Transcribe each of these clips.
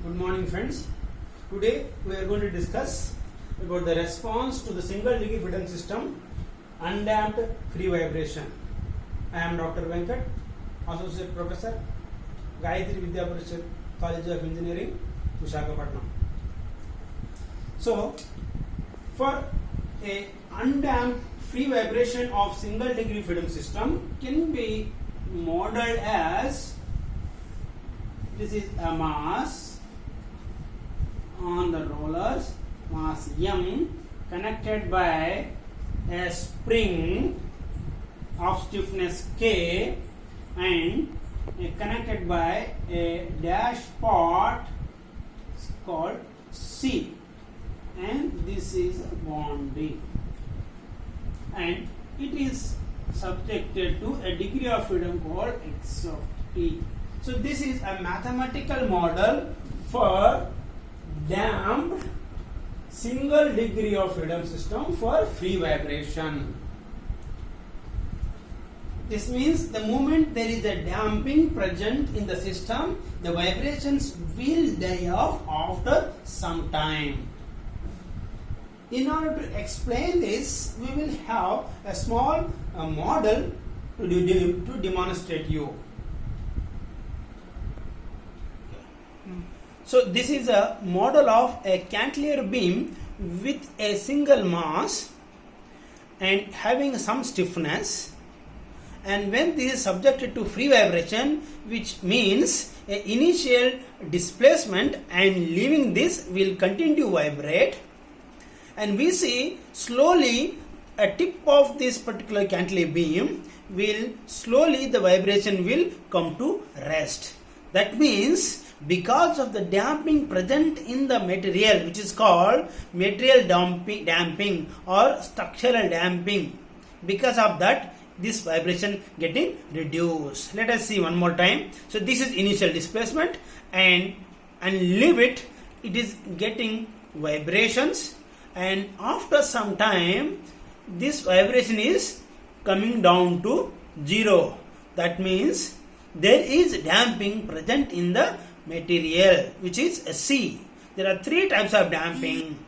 Good morning, friends. Today we are going to discuss about the response to the single degree freedom system undamped free vibration. I am Dr. Venkat, Associate Professor, Gayatri Vidya Parishad College of Engineering, Visakhapatnam. So, for a undamped free vibration of single degree freedom system can be modeled as this is a mass on the rollers, mass M, connected by a spring of stiffness K and connected by a dash pot called C, and this is bond D, and it is subjected to a degree of freedom called x of t. So this is a mathematical model for damped single degree of freedom system for free vibration. This means the moment there is a damping present in the system, the vibrations will die off after some time. In order to explain this, we will have a small model to demonstrate you. So this is a model of a cantilever beam with a single mass and having some stiffness, and when this is subjected to free vibration, which means a initial displacement, and leaving this will continue to vibrate, and we see slowly a tip of this particular cantilever beam will slowly the vibration will come to rest. That means because of the damping present in the material, which is called material damping or structural damping, because of that this vibration getting reduced. Let us see one more time. So this is initial displacement, and leave it is getting vibrations, and after some time this vibration is coming down to zero. That means there is damping present in the material, which is a C. There are three types of damping: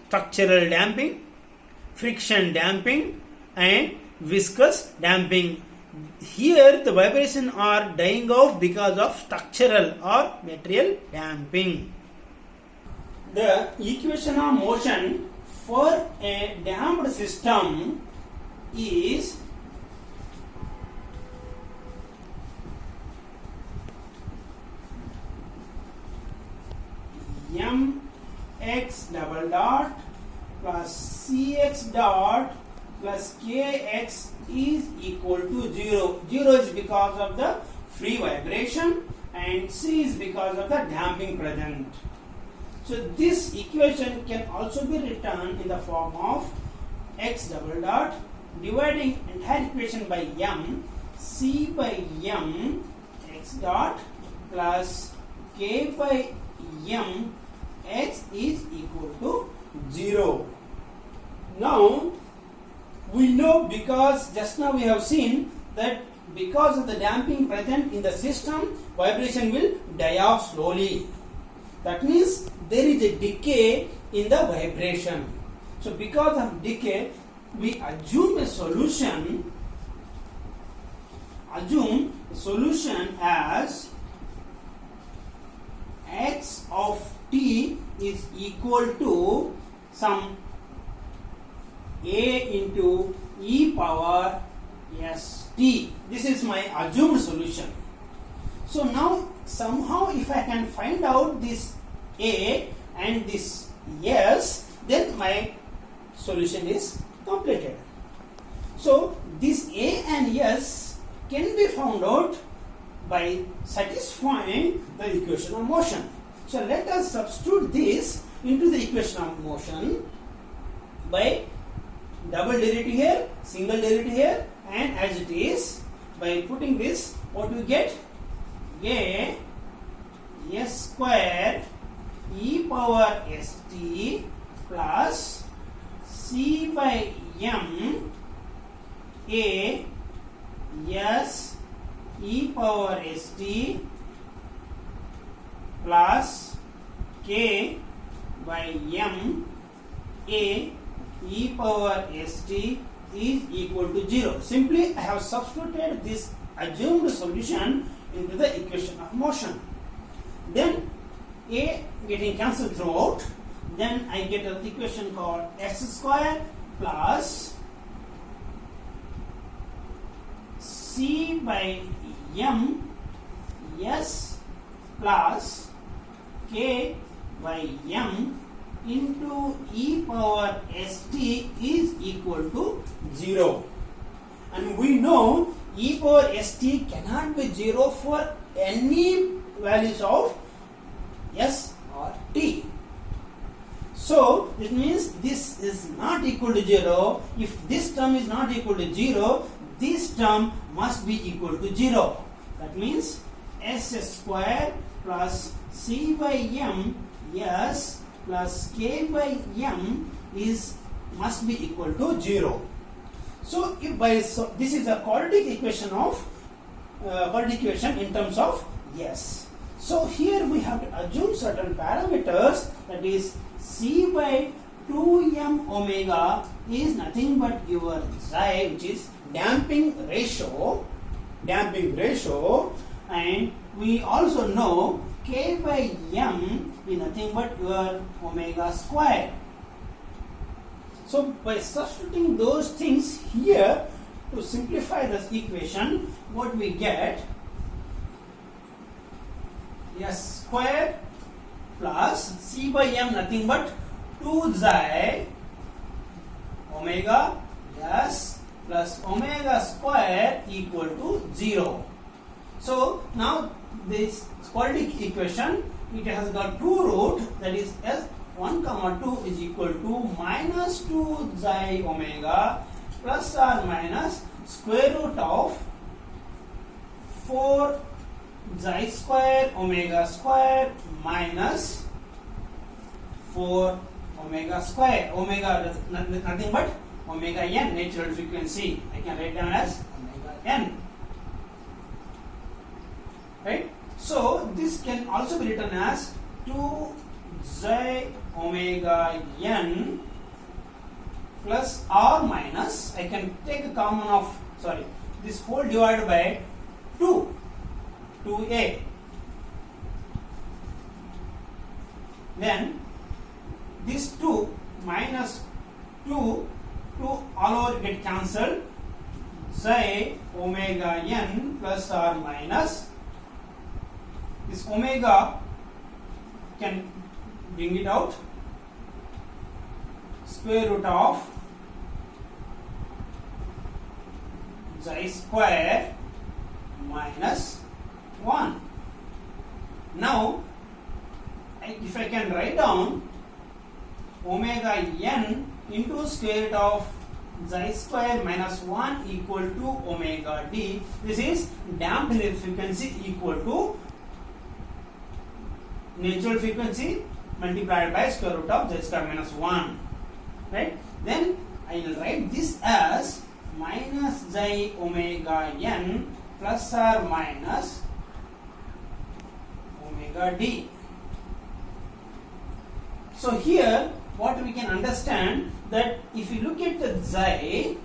structural damping, friction damping, and viscous damping. Here the vibration are dying off because of structural or material damping. The equation of motion for a damped system is mx double dot plus cx dot plus kx is equal to 0. 0 is because of the free vibration and c is because of the damping present. So this equation can also be written in the form of x double dot dividing entire equation by m, c by m x dot plus k by m x is equal to 0. Now we know, because just now we have seen that because of the damping present in the system, vibration will die off slowly. That means there is a decay in the vibration. So because of decay, we assume a solution as x of t is equal to some a into e power st. This is my assumed solution. So now somehow if I can find out this a and this s, then my solution is completed. So this a and s can be found out by satisfying the equation of motion. So let us substitute this into the equation of motion by double derivative here, single derivative here, and as it is, by putting this, what we get? A s square e power st plus c by m a s e power st plus k by m a e power st is equal to 0. Simply I have substituted this assumed solution into the equation of motion. Then a getting cancelled throughout, then I get an equation called x square plus c by m s plus k by m into e power st is equal to 0. And we know e power st cannot be 0 for any values of s or t. So it means this is not equal to 0. If this term is not equal to 0, this term must be equal to 0. That means s square plus c by m s plus k by m must be equal to 0. So this is a quadratic equation in terms of s. So here we have to assume certain parameters, that is c by 2m omega is nothing but your xi, which is damping ratio, and we also know k by m is nothing but your omega square. So by substituting those things here to simplify this equation, what we get, s square plus c by m nothing but 2 xi omega s plus omega square equal to 0. So now this quadratic equation, it has got two roots, that is s1, 2 is equal to minus 2 xi omega plus or minus square root of 4 xi square omega square minus 4 omega square. Omega is nothing but omega n, natural frequency. I can write down as omega n. Right? So this can also be written as 2 xi omega n plus or minus, I can take a common of, this whole divided by 2a. Then this 2 minus 2 all over get cancelled, xi omega n plus or minus, this omega can bring it out, square root of xi square minus 1. Now if I can write down omega n into square root of xi square minus 1 equal to omega d, this is damped frequency equal to natural frequency multiplied by square root of xi square minus 1. Right? Then I will write this as minus xi omega n plus or minus omega d. So here what we can understand, that if you look at the xi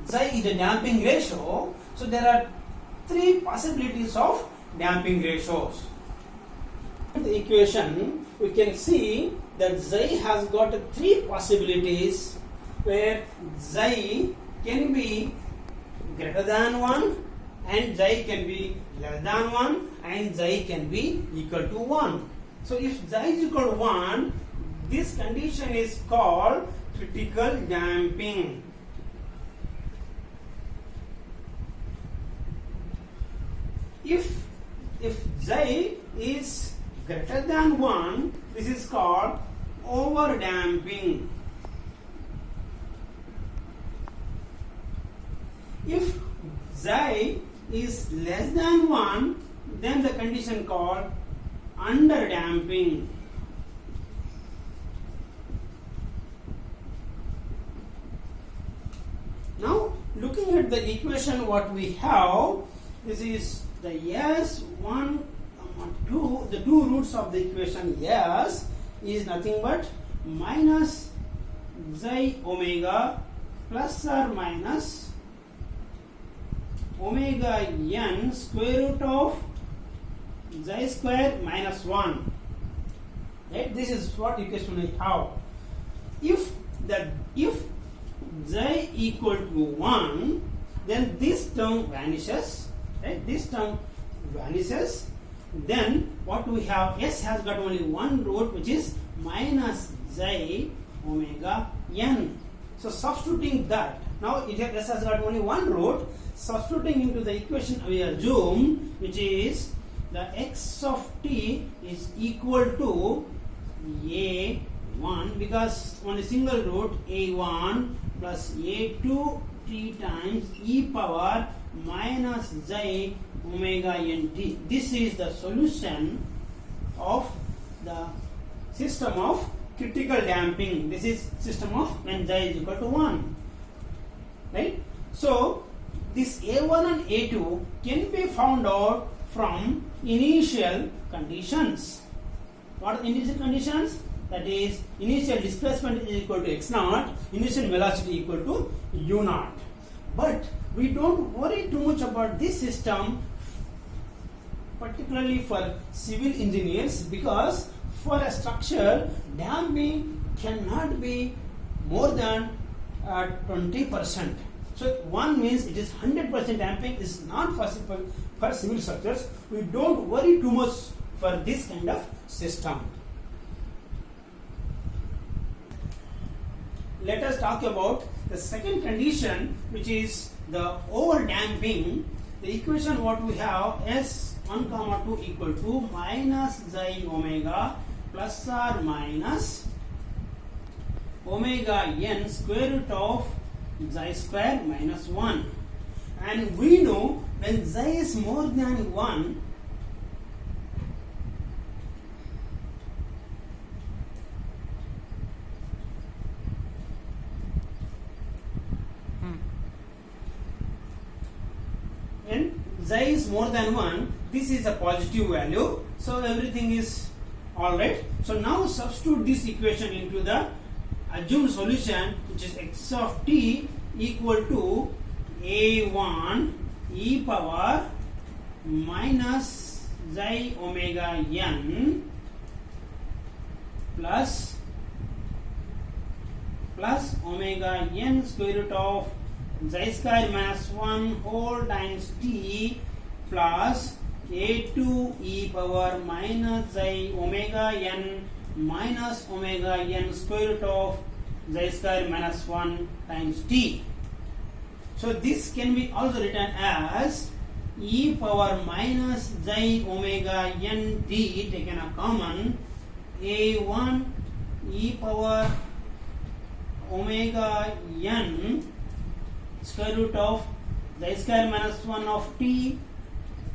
is a damping ratio, so there are three possibilities of damping ratios. In the equation we can see that xi has got three possibilities, where xi can be greater than 1 and xi can be less than 1 and xi can be equal to 1. So if xi is equal to 1, this condition is called critical damping. If xi is greater than 1, this is called over damping. If xi is less than 1, then the condition called under damping. Now looking at the equation what we have, this is the S1, the two roots of the equation S is nothing but minus xi omega plus or minus omega n square root of xi square minus 1. Right? This is what equation we have. If xi equal to 1, then this term vanishes. Right? This term vanishes. Then what we have, S has got only one root, which is minus xi omega n. So substituting that, now S has got only one root, substituting into the equation we assume, which is the x of t is equal to a1, because only single root, a1 plus a2 t times e power minus xi omega nt. This is the solution of the system of critical damping. This is system of when xi is equal to 1. Right? So this a1 and a2 can be found out from initial conditions. What are the initial conditions? That is, initial displacement is equal to x naught, initial velocity equal to u naught. But we don't worry too much about this system, particularly for civil engineers, because for a structure, damping cannot be more than 20%. So 1 means it is 100% damping is not possible for civil structures. We don't worry too much for this kind of system. Let us talk about the second condition, which is the over damping. The equation what we have is 1 comma 2 equal to minus xi omega plus or minus omega n square root of xi square minus 1. And we know when xi is more than 1, when xi is more than 1, this is a positive value, so everything is alright. So now substitute this equation into the assumed solution, which is x of t equal to a1 e power minus xi omega n plus omega n square root of xi square minus 1 whole times t plus a2 e power minus xi omega n minus omega n square root of xi square minus 1 times t. So this can be also written as e power minus xi omega n t taken a common, a1 e power omega n square root of xi square minus 1 of t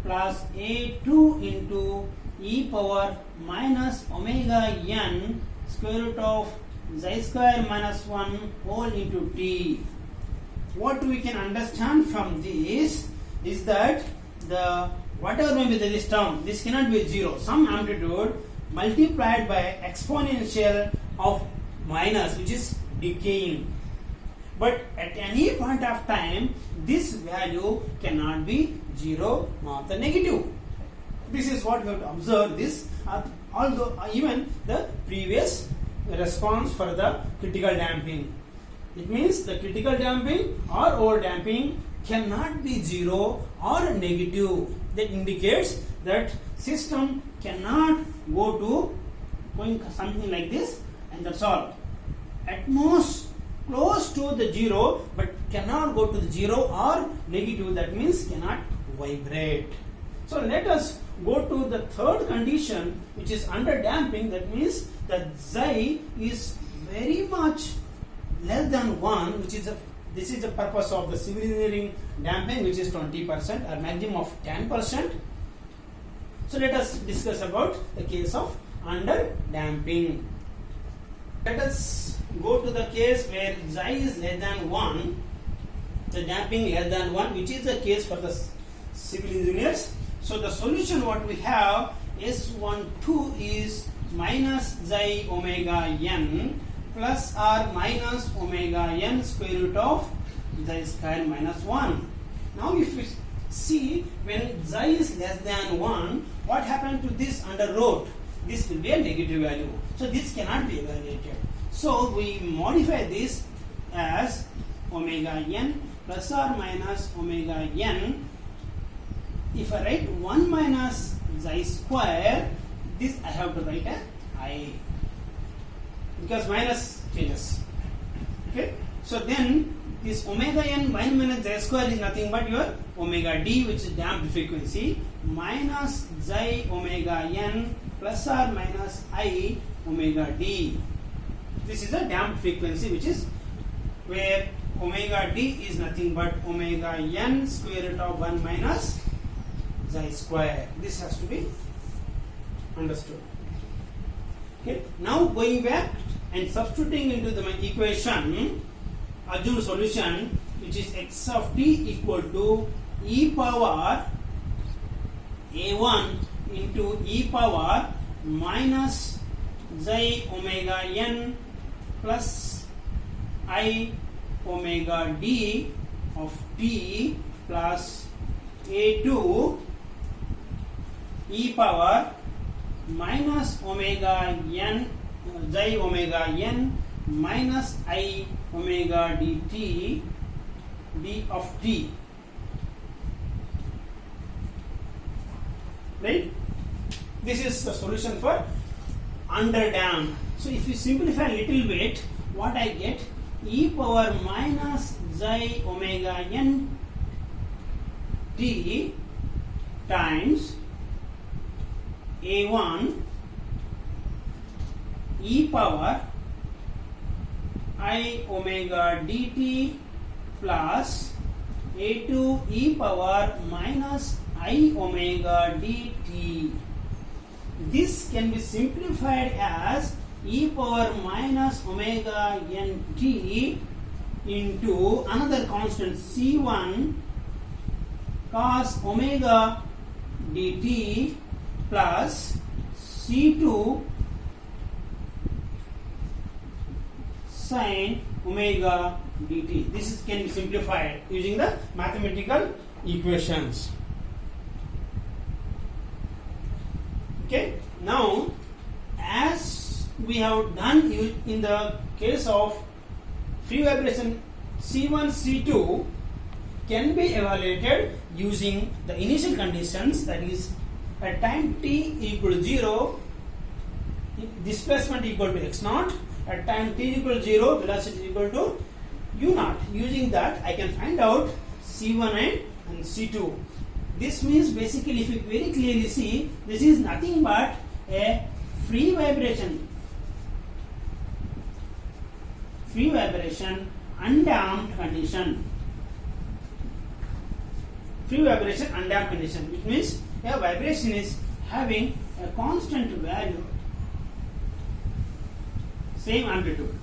plus a2 into e power minus omega n square root of xi square minus 1 whole into t. What we can understand from this is that the whatever may be this term, this cannot be 0. Some amplitude multiplied by exponential of minus, which is decaying. But at any point of time, this value cannot be 0 nor the negative. This is what we have to observe this, although even the previous response for the critical damping. It means the critical damping or over damping cannot be 0 or negative. That indicates that system cannot go to going something like this, and that's all. At most close to the 0, but cannot go to the 0 or negative. That means cannot vibrate. So let us go to the third condition, which is under damping. That means that xi is very much less than 1, which is this is the purpose of the civil engineering damping, which is 20% or maximum of 10%. So let us discuss about the case of under damping. Let us go to the case where xi is less than 1, the damping less than 1, which is the case for the civil engineers. So the solution what we have S12 is minus xi omega n plus or minus omega n square root of xi square minus 1. Now if we see when xi is less than 1, what happened to this under root? This will be a negative value. So this cannot be evaluated. So we modify this as omega n plus or minus omega n. If I write 1 minus xi square, this I have to write a I, because minus changes. Okay. So then this omega n 1 minus xi square is nothing but your omega d, which is damped frequency, minus xi omega n plus or minus I omega d. This is a damped frequency, which is where omega d is nothing but omega n square root of 1 minus xi square. This has to be understood. Okay. Now going back and substituting into the equation, assume solution, which is x of t equal to e power a1 into e power minus xi omega n plus I omega d of t plus a2 e power minus omega n xi omega n minus I omega dt d of t. Right? This is the solution for underdamped. So if you simplify a little bit, what I get, e power minus xi omega n t times a1 e power I omega dt plus a2 e power minus I omega dt. This can be simplified as e power minus omega n t into another constant c1 cos omega dt plus c2 sin omega dt. This can be simplified using the mathematical equations. Okay. Now, as we have done in the case of free vibration, C1, C2 can be evaluated using the initial conditions, that is at time t equal to 0, displacement equal to x naught, at time t equal to 0, velocity equal to u naught. Using that, I can find out C1 and C2. This means basically, if you very clearly see, this is nothing but a free vibration undamped condition. Free vibration undamped condition, which means a vibration is having a constant value, same amplitude.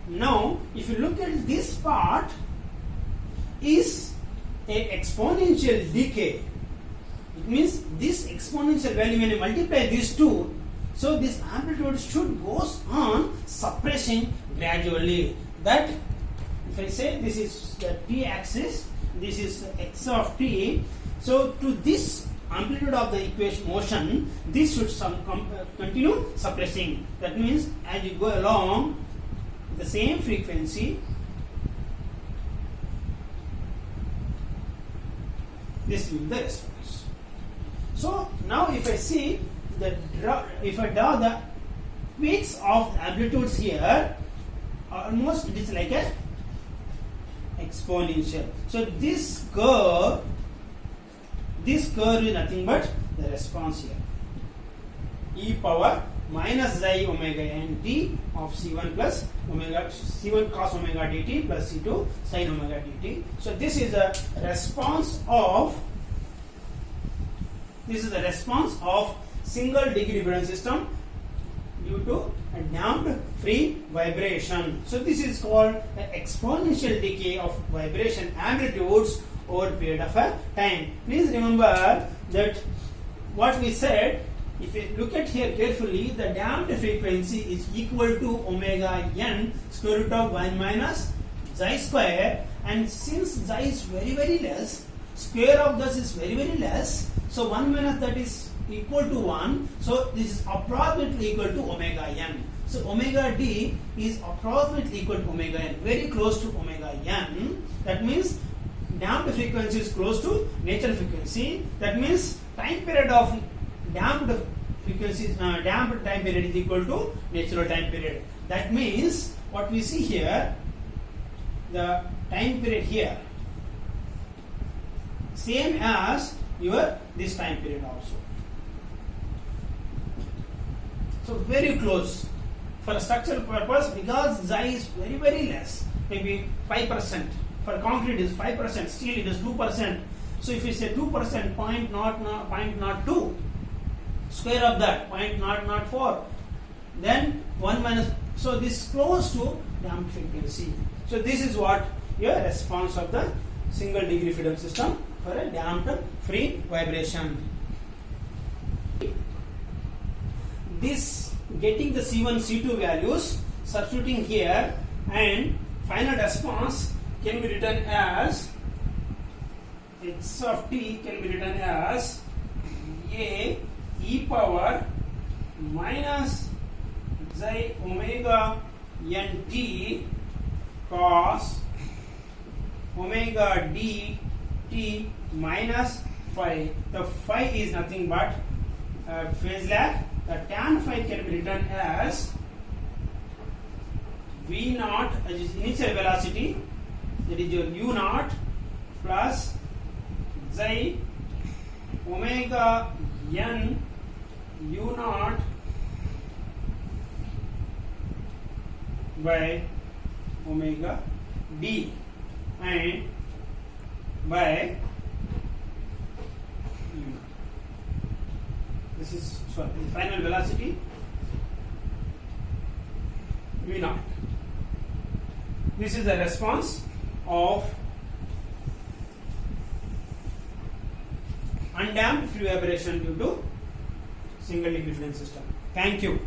Now, if you look at this part, is a exponential decay. It means this exponential value, when you multiply these two, so this amplitude should goes on suppressing gradually. That if I say this is the t axis, this is x of t, so to this amplitude of the equation motion, this should continue suppressing. That means as you go along the same frequency, this will be the response. So now if I see if I draw the peaks of the amplitudes here, almost it is like a exponential. So this curve is nothing but the response here. E power minus xi omega n t of c1 plus omega c1 cos omega dt plus c2 sin omega dt. So this is a response of single degree freedom system due to a damped free vibration. So this is called an exponential decay of vibration amplitudes over a period of a time. Please remember that what we said, if you look at here carefully, the damped frequency is equal to omega n square root of 1 minus xi square, and since xi is very less, square of this is very less, so 1 minus that is equal to 1, so this is approximately equal to omega n. So omega d is approximately equal to omega n, very close to omega n. That means damped frequency is close to natural frequency. That means time period of damped frequency, damped time period is equal to natural time period. That means what we see here, the time period here, same as your this time period also. So very close for structural purpose, because xi is very less, maybe 5%. For concrete is 5%, steel it is 2%. So if you say 2%, 0.02, square of that 0.004, then 1 minus, so this is close to damped frequency. So this is what your response of the single degree freedom system for a damped free vibration. This getting the C1, C2 values, substituting here, and final response can be written as x of t can be written as a e power minus xi omega n t cos omega d t minus phi. The phi is nothing but phase lag. The tan phi can be written as v naught, as is initial velocity, that is your u naught, plus xi omega n u naught by omega d, and by this is the final velocity v naught. This is the response of undamped free vibration due to single degree freedom system. Thank you.